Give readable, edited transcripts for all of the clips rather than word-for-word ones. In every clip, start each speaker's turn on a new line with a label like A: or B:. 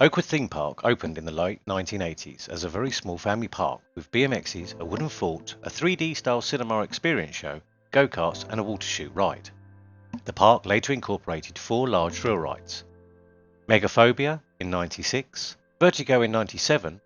A: Oakwood Theme Park opened in the late 1980s as a very small family park with BMXs, a wooden fort, a 3D style cinema experience show, go-karts and a water chute ride. The park later incorporated 4 large thrill rides: Megaphobia in 96, Vertigo in 97,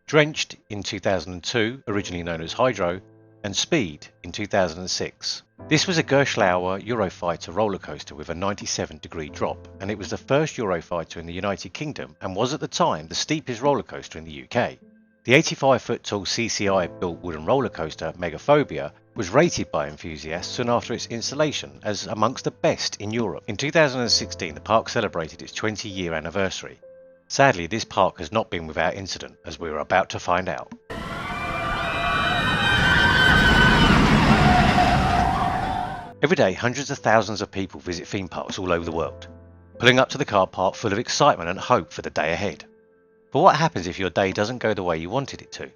A: Drenched in 2002, originally known as Hydro, and Speed in 2006. This was a Gerstlauer Eurofighter roller coaster with a 97-degree drop, and it was the first Eurofighter in the United Kingdom and was at the time the steepest roller coaster in the UK. The 85-foot tall CCI-built wooden roller coaster Megaphobia was rated by enthusiasts soon after its installation as amongst the best in Europe. In 2016, the park celebrated its 20-year anniversary. Sadly, this park has not been without incident, as we are about to find out. Every day, hundreds of thousands of people visit theme parks all over the world, pulling up to the car park full of excitement and hope for the day ahead. But what happens if your day doesn't go the way you wanted it to?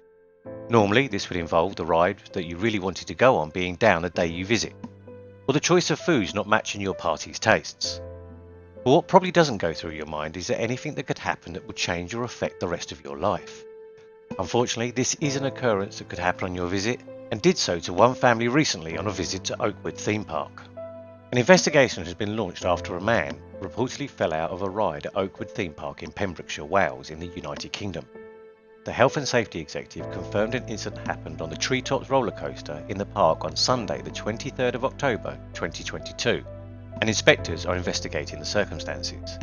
A: Normally, this would involve the ride that you really wanted to go on being down the day you visit, or the choice of foods not matching your party's tastes. But what probably doesn't go through your mind is there anything that could happen that would change or affect the rest of your life. Unfortunately, this is an occurrence that could happen on your visit, and did so to one family recently on a visit to Oakwood Theme Park. An investigation has been launched after a man reportedly fell out of a ride at Oakwood Theme Park in Pembrokeshire, Wales in the United Kingdom. The Health and Safety Executive confirmed an incident happened on the Treetops roller coaster in the park on Sunday the 23rd of October 2022, and inspectors are investigating the circumstances.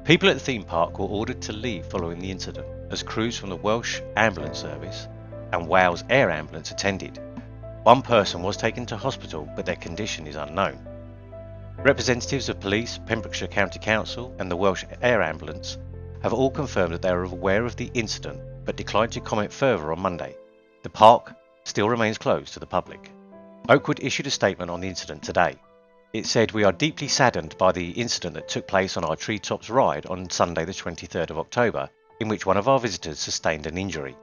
A: People at the theme park were ordered to leave following the incident as crews from the Welsh Ambulance Service and Wales Air Ambulance attended. One person was taken to hospital, but their condition is unknown. Representatives of police, Pembrokeshire County Council and the Welsh Air Ambulance have all confirmed that they are aware of the incident but declined to comment further on Monday. The park still remains closed to the public. Oakwood issued a statement on the incident today. It said, "We are deeply saddened by the incident that took place on our Treetops ride on Sunday the 23rd of October, in which one of our visitors sustained an injury.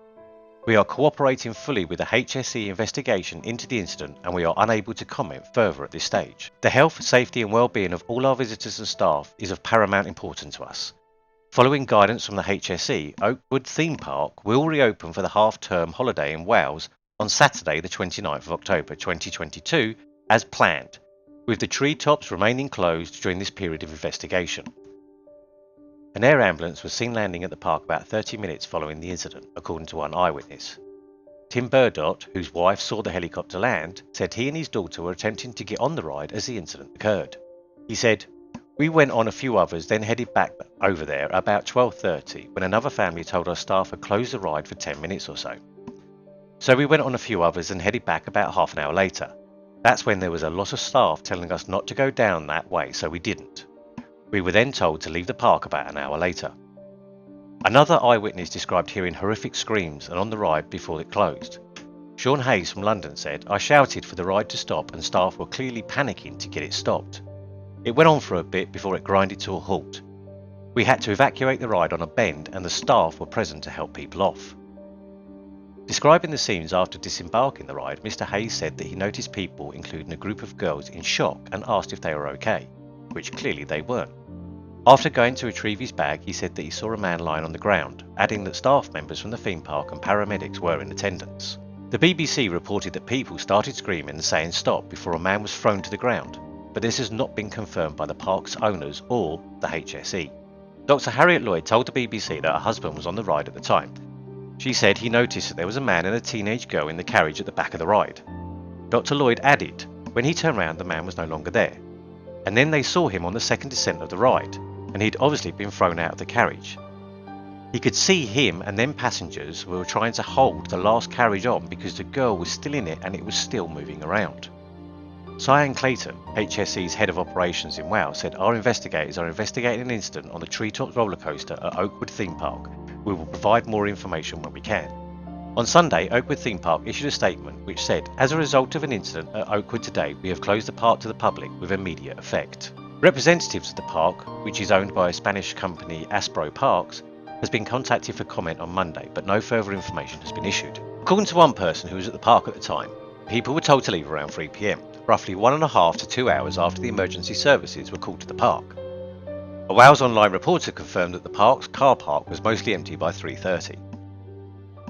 A: We are cooperating fully with the HSE investigation into the incident and we are unable to comment further at this stage. The health, safety and well-being of all our visitors and staff is of paramount importance to us. Following guidance from the HSE, Oakwood Theme Park will reopen for the half-term holiday in Wales on Saturday the 29th of October 2022 as planned, with the Treetops remaining closed during this period of investigation." An air ambulance was seen landing at the park about 30 minutes following the incident, according to one eyewitness. Tim Burdott, whose wife saw the helicopter land, said he and his daughter were attempting to get on the ride as the incident occurred. He said, "We went on a few others, then headed back over there about 12:30 when another family told our staff had closed the ride for 10 minutes or so. So we went on a few others and headed back about half an hour later. That's when there was a lot of staff telling us not to go down that way, so we didn't. We were then told to leave the park about an hour later." Another eyewitness described hearing horrific screams and on the ride before it closed. Sean Hayes from London said, "I shouted for the ride to stop and staff were clearly panicking to get it stopped. It went on for a bit before it grinded to a halt. We had to evacuate the ride on a bend and the staff were present to help people off." Describing the scenes after disembarking the ride, Mr. Hayes said that he noticed people, including a group of girls, in shock and asked if they were okay, which clearly they weren't. After going to retrieve his bag, he said that he saw a man lying on the ground, adding that staff members from the theme park and paramedics were in attendance. The BBC reported that people started screaming and saying stop before a man was thrown to the ground, but this has not been confirmed by the park's owners or the HSE. Dr. Harriet Lloyd told the BBC that her husband was on the ride at the time. She said he noticed that there was a man and a teenage girl in the carriage at the back of the ride. Dr. Lloyd added, when he turned round the man was no longer there, and then they saw him on the second descent of the ride, and he'd obviously been thrown out of the carriage. He could see him and then passengers were trying to hold the last carriage on because the girl was still in it and it was still moving around. Cyan Clayton, HSE's head of operations in Wales, said, "Our investigators are investigating an incident on the Treetops roller coaster at Oakwood Theme Park. We will provide more information when we can." On Sunday, Oakwood Theme Park issued a statement which said, "As a result of an incident at Oakwood today, we have closed the park to the public with immediate effect." Representatives of the park, which is owned by a Spanish company Aspro Parks, has been contacted for comment on Monday, but no further information has been issued. According to one person who was at the park at the time, people were told to leave around 3 p.m, roughly 1.5 to 2 hours after the emergency services were called to the park. A Wales Online reporter confirmed that the park's car park was mostly empty by 3:30.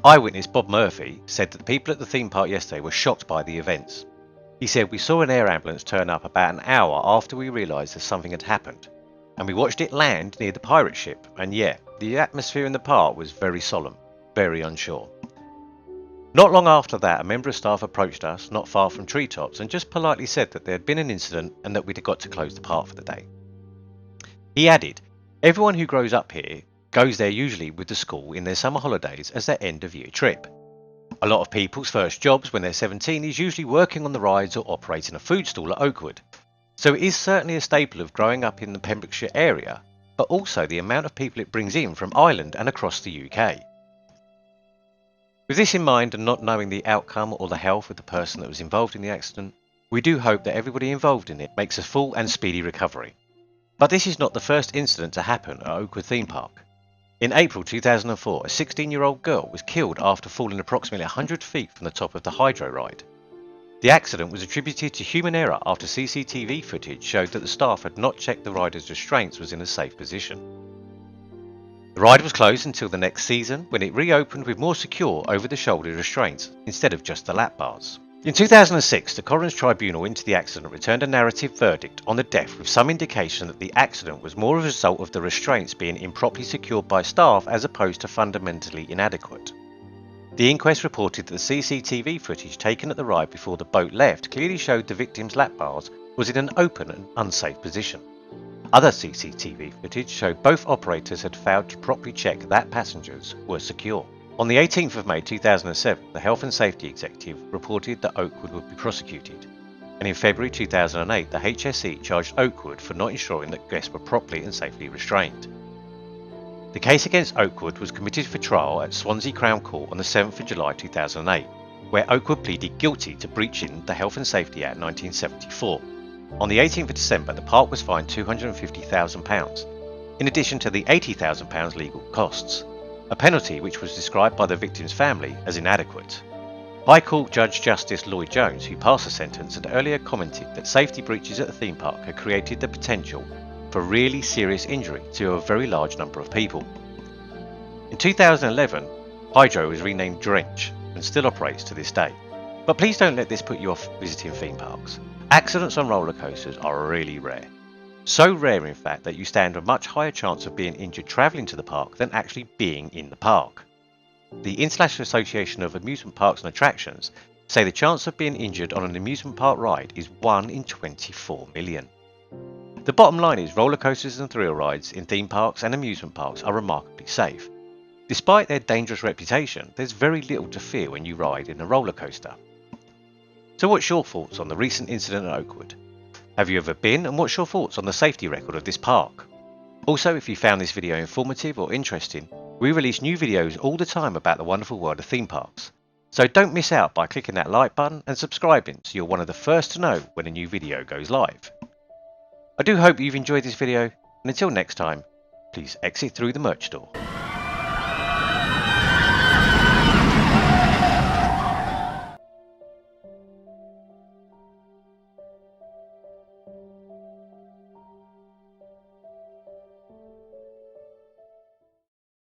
A: Eyewitness Bob Murphy said that the people at the theme park yesterday were shocked by the events. He said, "We saw an air ambulance turn up about an hour after we realised that something had happened, and we watched it land near the pirate ship, and yeah, the atmosphere in the park was very solemn, very unsure." Not long after that, a member of staff approached us not far from Treetops and just politely said that there had been an incident and that we'd got to close the park for the day. He added, "Everyone who grows up here goes there usually with the school in their summer holidays as their end of year trip. A lot of people's first jobs when they're 17 is usually working on the rides or operating a food stall at Oakwood. So it is certainly a staple of growing up in the Pembrokeshire area, but also the amount of people it brings in from Ireland and across the UK." With this in mind and not knowing the outcome or the health of the person that was involved in the accident, we do hope that everybody involved in it makes a full and speedy recovery. But this is not the first incident to happen at Oakwood Theme Park. In April 2004, a 16-year-old girl was killed after falling approximately 100 feet from the top of the hydro ride. The accident was attributed to human error after CCTV footage showed that the staff had not checked the rider's restraints was in a safe position. The ride was closed until the next season, when it reopened with more secure over-the-shoulder restraints instead of just the lap bars. In 2006, the Coroner's Tribunal into the accident returned a narrative verdict on the death with some indication that the accident was more a result of the restraints being improperly secured by staff as opposed to fundamentally inadequate. The inquest reported that the CCTV footage taken at the ride before the boat left clearly showed the victim's lap bars was in an open and unsafe position. Other CCTV footage showed both operators had failed to properly check that passengers were secure. On the 18th of May 2007, the Health and Safety Executive reported that Oakwood would be prosecuted, and in February 2008 the HSE charged Oakwood for not ensuring that guests were properly and safely restrained. The case against Oakwood was committed for trial at Swansea Crown Court on the 7th of July 2008, where Oakwood pleaded guilty to breaching the Health and Safety Act 1974. On the 18th of December, the park was fined £250,000, in addition to the £80,000 legal costs, a penalty which was described by the victim's family as inadequate. High Court Judge Justice Lloyd Jones, who passed the sentence, had earlier commented that safety breaches at the theme park had created the potential for really serious injury to a very large number of people. In 2011, Hydro was renamed Drench and still operates to this day. But please don't let this put you off visiting theme parks. Accidents on roller coasters are really rare. So rare in fact that you stand a much higher chance of being injured travelling to the park than actually being in the park. The International Association of Amusement Parks and Attractions say the chance of being injured on an amusement park ride is 1 in 24 million. The bottom line is roller coasters and thrill rides in theme parks and amusement parks are remarkably safe. Despite their dangerous reputation, there's very little to fear when you ride in a roller coaster. So what's your thoughts on the recent incident at Oakwood? Have you ever been, and what's your thoughts on the safety record of this park? Also, if you found this video informative or interesting, we release new videos all the time about the wonderful world of theme parks. So don't miss out by clicking that like button and subscribing so you're one of the first to know when a new video goes live. I do hope you've enjoyed this video, and until next time, please exit through the merch door.